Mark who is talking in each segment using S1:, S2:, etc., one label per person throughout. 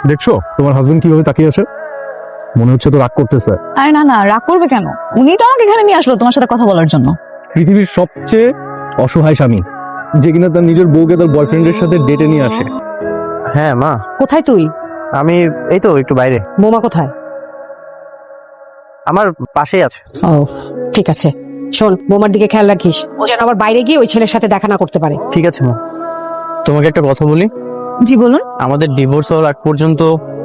S1: দেখছো তোমার হাজবেন্ড কিভাবে তাকিয়ে আছে? মনে হচ্ছে তো রাগ করতেছে।
S2: আরে না না, রাগ করবে কেন? উনি তো আমাকে এখানে নিয়ে আসলো তোমার সাথে কথা বলার জন্য।
S1: পৃথিবীর সবচেয়ে অসহায় স্বামী, যে কিনা তার নিজের বউকে তার বয়ফ্রেন্ডের সাথে ডেটে নিয়ে আসে।
S3: হ্যাঁ মা,
S4: কোথায় তুই?
S3: আমি এই তো একটু বাইরে।
S4: বোমা কোথায়?
S3: আমার পাশেই আছে।
S4: ও ঠিক আছে, শোন বোমার দিকে খেয়াল রাখিস, ও যেন আবার বাইরে গিয়ে ওই ছেলের সাথে দেখা না করতে পারে।
S3: ঠিক আছে মা, তোমাকে একটা কথা বলি।
S2: জি বলুন।
S3: আমাদের ডিভোর্স হওয়ার আগ পর্যন্ত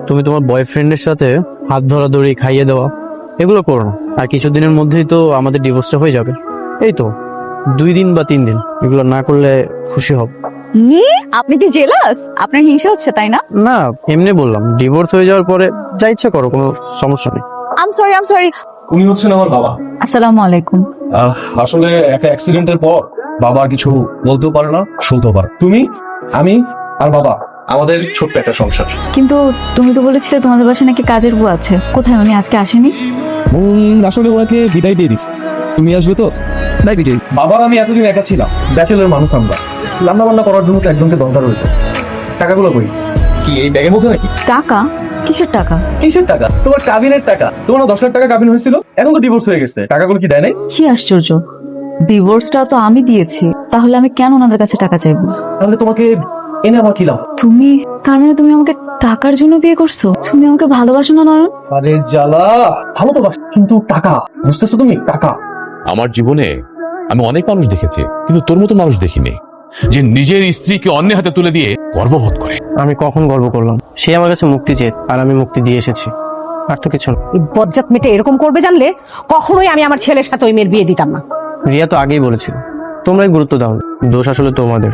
S3: তুমি তোমার বয়ফ্রেন্ডের সাথে হাত ধরাধরি, খাইয়ে দেওয়া, এগুলো করো না। আর কিছুদিনের মধ্যেই তো আমাদের ডিভোর্সটা হয়ে যাবে। এই তো 2 দিন বা 3 দিন, এগুলো না করলে খুশি হব।
S2: আপনি কি জেলাস? আপনার হিংসা হচ্ছে তাই না?
S3: না, এমনি বললাম, ডিভোর্স হয়ে যাওয়ার পরে যা ইচ্ছা করো, কোনো সমস্যা নেই।
S2: আম সরি।
S1: উনি হচ্ছেন আমার বাবা।
S2: আসসালামু আলাইকুম।
S1: আসলে একটা অ্যাক্সিডেন্টের পর বাবা কিছু বলতেও পারে না, শুনতেও পারে। তুমি, আমি আর বাবা, আমাদের ছোট্ট একটা সংসার।
S2: কিন্তু তুমি তো বলেছিলে তোমাদের বাসায় নাকি কাজের বউ আছে, কোথায় উনি আজকে আসেনি?
S1: আসলে ওনাকে বিদায় দিয়ে দিচ্ছি। তুমি আসবে তো? তাই বিজয়, বাবা আমি এতদিন একা ছিলাম, ব্যাচেলর মানুষ আমরা। রান্না বান্না করার জন্য তো একজনকে দরকার হইতো। টাকাগুলো কই? কি এই ব্যাগের মধ্যে নাকি?
S2: টাকা? কিসের টাকা?
S1: কিসের টাকা? তোমার কাবিনের টাকা। তোমার না 10 লাখ টাকা কাবিন হয়েছিল, এখন তো ডিভোর্স হয়ে গেছে, টাকাগুলো কি দেয় নাই?
S2: কি আশ্চর্য, ডিভোর্সটা তো আমি দিয়েছি, তাহলে আমি কেন ওনাদের কাছে টাকা চাইবো?
S1: তাহলে তোমাকে এনে আমার কি লাভ?
S2: তুমি, তার মানে তুমি আমাকে টাকার জন্য বিয়ে করছো? তুমি আমাকে ভালোবাসো না নয়ন?
S1: আরে জ্বালা, ভালো তো বাস, কিন্তু টাকা, বুঝতেছো তুমি? টাকা।
S5: আমার জীবনে আমি অনেক মানুষ দেখেছি, কিন্তু তোর মতো মানুষ দেখিনি, যে নিজের স্ত্রীকে অন্যের হাতে তুলে দিয়ে গর্ববোধ করে।
S3: আমি কখন গর্ব করলাম? সে আমার কাছে মুক্তি চেয়ে, আর আমি মুক্তি দিয়ে এসেছি, আর তো কিছু না।
S4: এই বজ্জাত মেয়েটা এরকম করবে জানলে কখনোই আমি আমার ছেলের সাথে ওই মেয়ের বিয়ে দিতাম না।
S3: রিয়া তো আগেই বলেছিল, তোমরাই গুরুত্ব দাও, দোষ আসলে তোমাদের।